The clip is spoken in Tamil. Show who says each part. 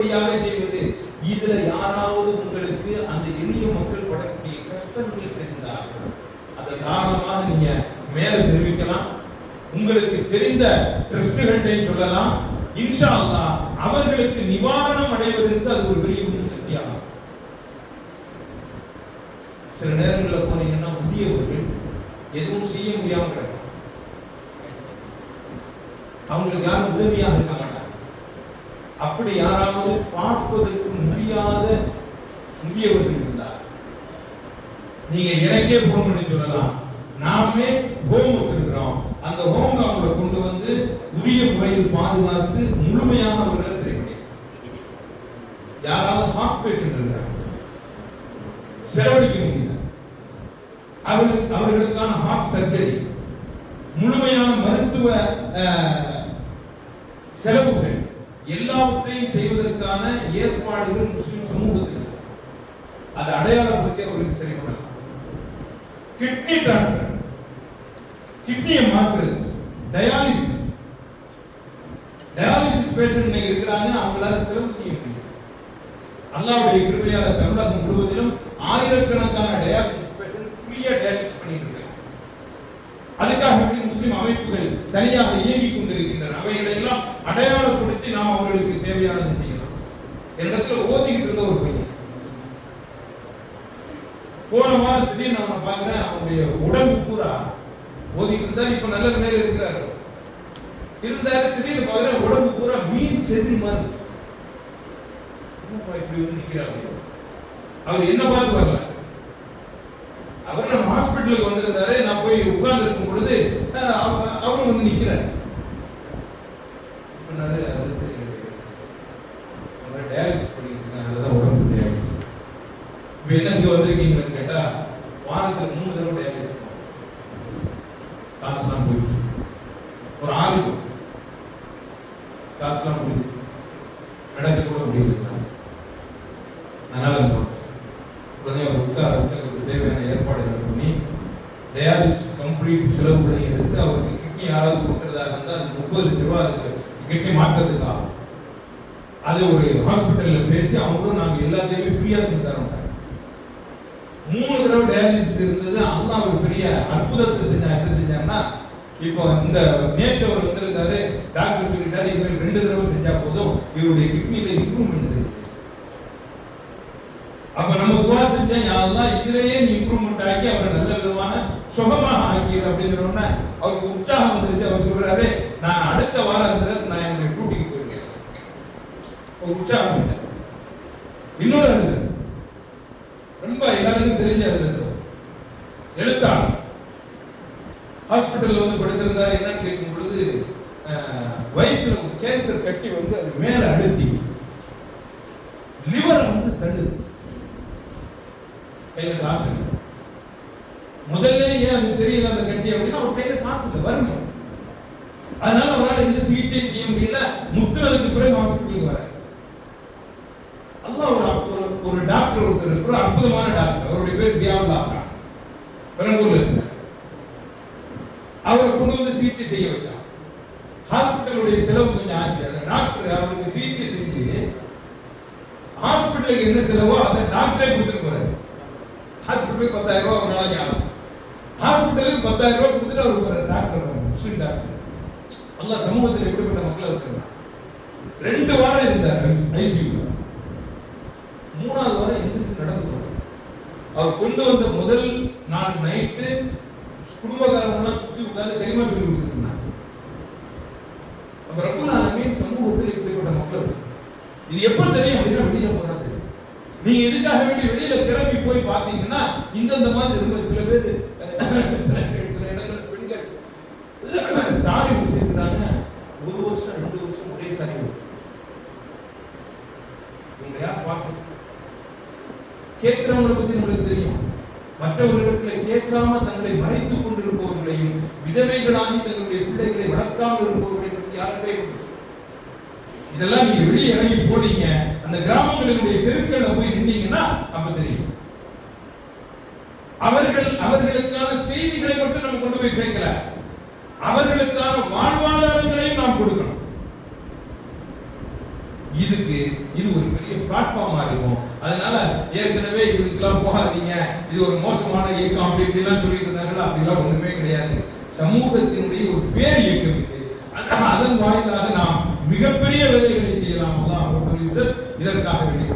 Speaker 1: செய்வது. இதுல யாராவது உங்களுக்கு அந்த எளிய மக்கள் படக்கூடிய கஷ்டங்கள் தெரிந்தால் அதை தாராளமாக நீங்க மேல தெரிவிக்கலாம். உங்களுக்கு தெரிந்த ட்ரஸ்ட்கள்டையும் சொல்லலாம். இன்ஷா அல்லாஹ் அவர்களுக்கு நிவாரணம் அடைவதற்கு அது ஒரு பெரிய உந்து சக்தியாகும். சில நேரங்களில் போனீங்கன்னா முதியவர்கள் எதுவும் செய்ய முடியாம கிடக்கும். அவங்களுக்கு யாரும் உதவியாக இருக்க மாட்டாங்க. அப்படி யாராவது பார்ப்பதற்கு முடியாத முதியவர்கள் இருந்தார், நீங்க எனக்கே போன் பண்ணி சொல்லலாம். நாமே ஹோம் வச்சிருக்கிறோம், அந்த ஹோம்ல அவங்களை கொண்டு வந்து உரிய முறையில் பாதுகாத்து முழுமையாக அவர்களை சரி பண்ணி. யாராவது ஹார்ட் பேஷண்ட் இருக்கிறாங்க, செலவழிக்க முடியல, அவர்களுக்கான ஹார்ட் சர்ஜரி, முழுமையான மருத்துவ செலவுகள் எல்லாவற்றையும் செய்வதற்கான ஏற்பாடுகள் முஸ்லிம் சமூகத்தில் அதை அடையாளப்படுத்தி அவர்களுக்கு சரி பண்ணலாம். கிட்னி டாக்டர், கிட்னியை மாற்றுறது, டயாலிசிஸ் பேஷண்ட் இன்னைக்கு இருக்கிறாங்க, அவங்களால செலவு செய்ய முடியும். அல்லாஹ்வுடைய கிருபையால தமிழகம் முழுவதிலும் ஆயிரக்கணக்கான டயாலிசிஸ் பேஷண்ட் ஃப்ரீயா டயாலிசிஸ் பண்ணிட்டு இருக்காங்க. அதுக்காக வேண்டி முஸ்லிம் அமைப்புகள் தனியாக இயங்கிக் கொண்டிருக்கின்றன. அவைகளை எல்லாம் அடையாளப்படுத்தி நாம் அவர்களுக்கு தேவையானதை செய்யலாம். என்னிடத்துல ஓதிக்கிட்டு இருந்த ஒரு பையன் போன வாரம் திடீர்னு நான் பாக்குறேன், அவனுடைய உடம்பு பூரா ஓதிக்கிட்டு இருந்தார். இப்ப நல்ல நிலையில இருக்கிறாரு. திடீர்னு பாக்குறேன் உடம்பு பூரா மீன் செதில் மாதிரி. என்னப்பா இப்படி வந்து நிக்கிறாரு? அவர் என்ன பார்த்து வரல, அவர் நம்ம ஹாஸ்பிட்டலுக்கு வந்திருந்தாரு. நான் போய் உட்கார்ந்து இருக்கும் பொழுது அவரும் வந்து நிக்கிறார். டயாலிசிஸ் பண்ணிருக்காங்க, அதுதான் உடம்பு டயாலிசிஸ். இப்ப என்ன இங்க வந்திருக்கீங்கன்னு கேட்டா, வாரத்துக்கு 3 தடவை டயாலிசிஸ் காசுலாம் போயிடுச்சு. ஒரு ஆளுக்கு காசுலாம் போயிடுச்சு, நடக்க கூட முடியல. அதனால உடனே அவர் உட்கார வச்சு அவருக்கு தேவையான ஏற்பாடுகள் பண்ணி டயாலிசிஸ் கம்ப்ளீட் செலவுகளை எடுத்து அவருக்கு கிட்னி யாராவது கொடுக்கறதா இருந்தால் அது 30 லட்சம் ரூபாய் அதுக்கு கிட்னி மாற்றத்துக்காக அது ஒரு ஹாஸ்பிட்டல்ல பேசி அவங்களும் நாங்கள் எல்லாத்தையுமே ஃப்ரீயா செஞ்சு தர மாட்டாங்க. 3 தடவை டயாலிசிஸ் இருந்தது. அல்லாஹ் ஒரு பெரிய அற்புதத்தை செஞ்சா. என்ன செஞ்சாங்கன்னா, இப்போ இந்த நேற்று அவர் வந்திருந்தாரு, டாக்டர் சொல்லிட்டாரு இவங்க 2 தடவை செஞ்சா போதும், இவருடைய கிட்னியில இம்ப்ரூவ்மெண்ட் இருக்கு. அப்ப நம்ம துவா செஞ்சா, யா அல்லாஹ் இதிலேயே நீ இம்ப்ரூவ்மெண்ட் ஆக்கி அவரை நல்ல விதமான சுகமாக ஆக்கிடு அப்படிங்கிறோன்னா அவருக்கு உற்சாகம் வந்துருச்சு. அவர் சொல்றாரு, நான் அடுத்த வாரம் நான் என்னுடைய டியூட்டிக்கு போயிருக்கேன். ஒரு உற்சாகம் இல்லை. இன்னொரு ரொம்ப எல்லாருக்கும் தெரிஞ்ச எழுத்தாளர் ஹாஸ்பிட்டல்ல வந்து படுத்திருந்தாரு. என்னன்னு கேட்கும் பொழுது வயிற்றுல ஒரு கேன்சர் கட்டி வந்து அது மேல அழுத்தி லிவர் வந்து தள்ளுது. கையில காசு இல்லை. முதல்ல ஏன் அது தெரியல அந்த கட்டி அப்படின்னா, அவர் கையில காசு இல்லை, வறுமை. அதனால அவரால் எந்த சிகிச்சை செய்ய முடியல. முத்துனதுக்கு பிறகு ஹாஸ்பிட்டலுக்கு வர அல்லாஹ் ஒரு டாக்டர் ஒருத்தர், ஒரு அற்புதமான டாக்டர், அவருடைய பேர் ஜியாவுல்லாஹ் கான், பெரம்பூர்ல இருந்தார். அவரை கொண்டு வந்து சிகிச்சை செய்ய வச்சார். ஹாஸ்பிட்டலுடைய செலவு கொஞ்சம் ஆச்சு. அந்த டாக்டர் அவருக்கு சிகிச்சை செஞ்சு ஹாஸ்பிட்டலுக்கு என்ன செலவோ அதை டாக்டரே கொடுத்துட்டு போறாரு. ஹாஸ்பிட்டலுக்கு 10,000 ரூபாய் ஒரு நாளைக்கு ஆகும். ஹாஸ்பிட்டலுக்கு 10,000 ரூபாய் கொடுத்துட்டு அவர் போறாரு. டாக்டர் முஸ்லிம் டாக்டர். அல்லாஹ் சமூகத்தில் எப்படிப்பட்ட மக்களை வச்சிருக்காங்க. 2 வாரம் இருந்தார் ஐசியூ. 3வது வாரம் எந்திரிச்சு நடந்து போறாரு. அவர் கொண்டு வந்த முதல் நாள் நைட்டு குடும்பக்காரங்க சுத்தி உட்கார்ந்து தெரியுமா சொல்லி கொடுத்துருந்தாங்க. அப்ப ரப்புல் ஆலமீன் சமூகத்தில் இப்படிப்பட்ட மக்களை வச்சிருக்காங்க. இது எப்ப தெரியும் அப்படின்னா, வெளியில போனா தெரியும். நீங்க இதுக்காக வேண்டி வெளியில கிளம்பி போய் பாத்தீங்கன்னா, இந்த மாதிரி ரொம்ப சில பேர் சில இடங்கள் பெண்கள் சாரி கொடுத்திருக்கிறாங்க. 1 வருஷம் 2 வருஷம் ஒரே சாரி இவங்க யார் பார்க்க கேட்கிறவங்களை பத்தி நம்மளுக்கு தெரியும். மற்றவர்களிடத்தில் கேட்காம தங்களை மறைத்துக் கொண்டிருப்பவர்களையும், விதவைகளாகி தங்களுடைய பிள்ளைகளை வளர்க்காமல் இருப்பவர்களை பற்றி யாரும் தெரியும். இதெல்லாம் நீங்க வெளியே இறங்கி போனீங்க, அந்த கிராமங்களுடைய தெருக்கள்ல போய் நின்னீங்கன்னா அப்ப தெரியும். அவர்களுக்கான செய்திகளை மட்டும் நம்ம கொண்டு போய் சேர்க்கல, அவர்களுக்கான வாழ்வாதாரங்களையும் நாம் கொடுக்கணும். இதுக்கு இது ஒரு பெரிய பிளாட்ஃபார்மா இருக்கும். அதனால ஏற்கனவே இதுக்கெல்லாம் போகாதீங்க, இது ஒரு மோசமான இயக்கம் அப்படி இப்படிலாம் சொல்லிட்டு இருந்தாங்களா, அப்படிலாம் ஒண்ணுமே கிடையாது. சமூகத்தினுடைய ஒரு பேர் இயக்கம் இது. அதன் வாயிலாக நாம் மிகப்பெரிய வேலைகளை செய்யலாம். அல்லாஹ் இதற்காக வேண்டி